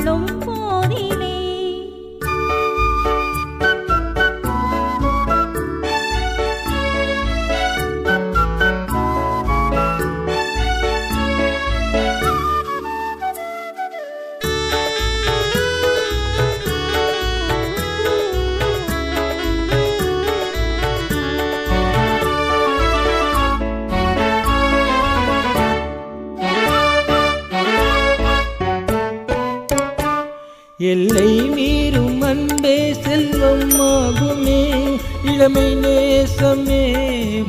துள்ளும் போதிலே எல்லை மீறும் அன்பே செல்வமாகுமே இளமை நேசமே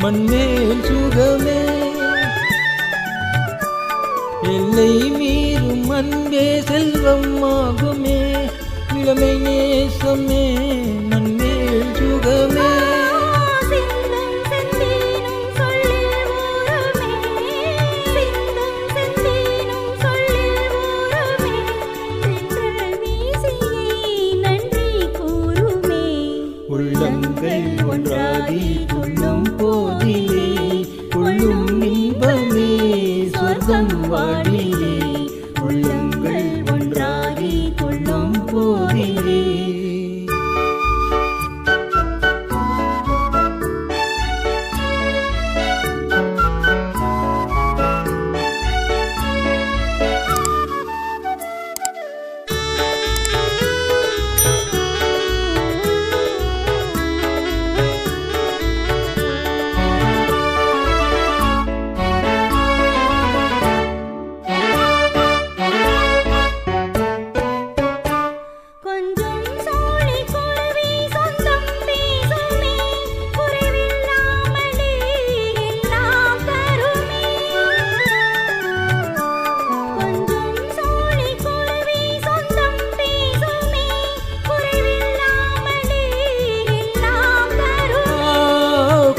மண்மேல் சுகமே எல்லை மீறும் அன்பே செல்வமாகுமே இளமை நேசமே மண்மேல் சுகமே உள்ளங்கள் ஒன்றாகி துள்ளும் போதிலே கொள்ளும் இன்பமே சொர்க்கம் வாழிலே உள்ளங்கள் ஒன்றாகி துள்ளும் போதிலே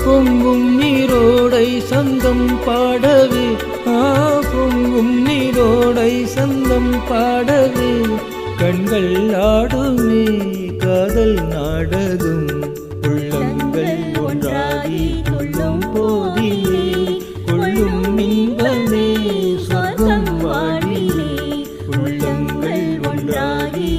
பொங்கும் நீரோடை சந்தம் பாடவே பொங்கும் நீரோடை சந்தம் பாடவே கண்கள் ஆடுமே காதல் நாடகம் உள்ளங்கள் ஒன்றாகி துள்ளும் போதிலே கொள்ளும் இன்பமே சொர்க்கம் வாழிலே உள்ளங்கள் ஒன்றாகி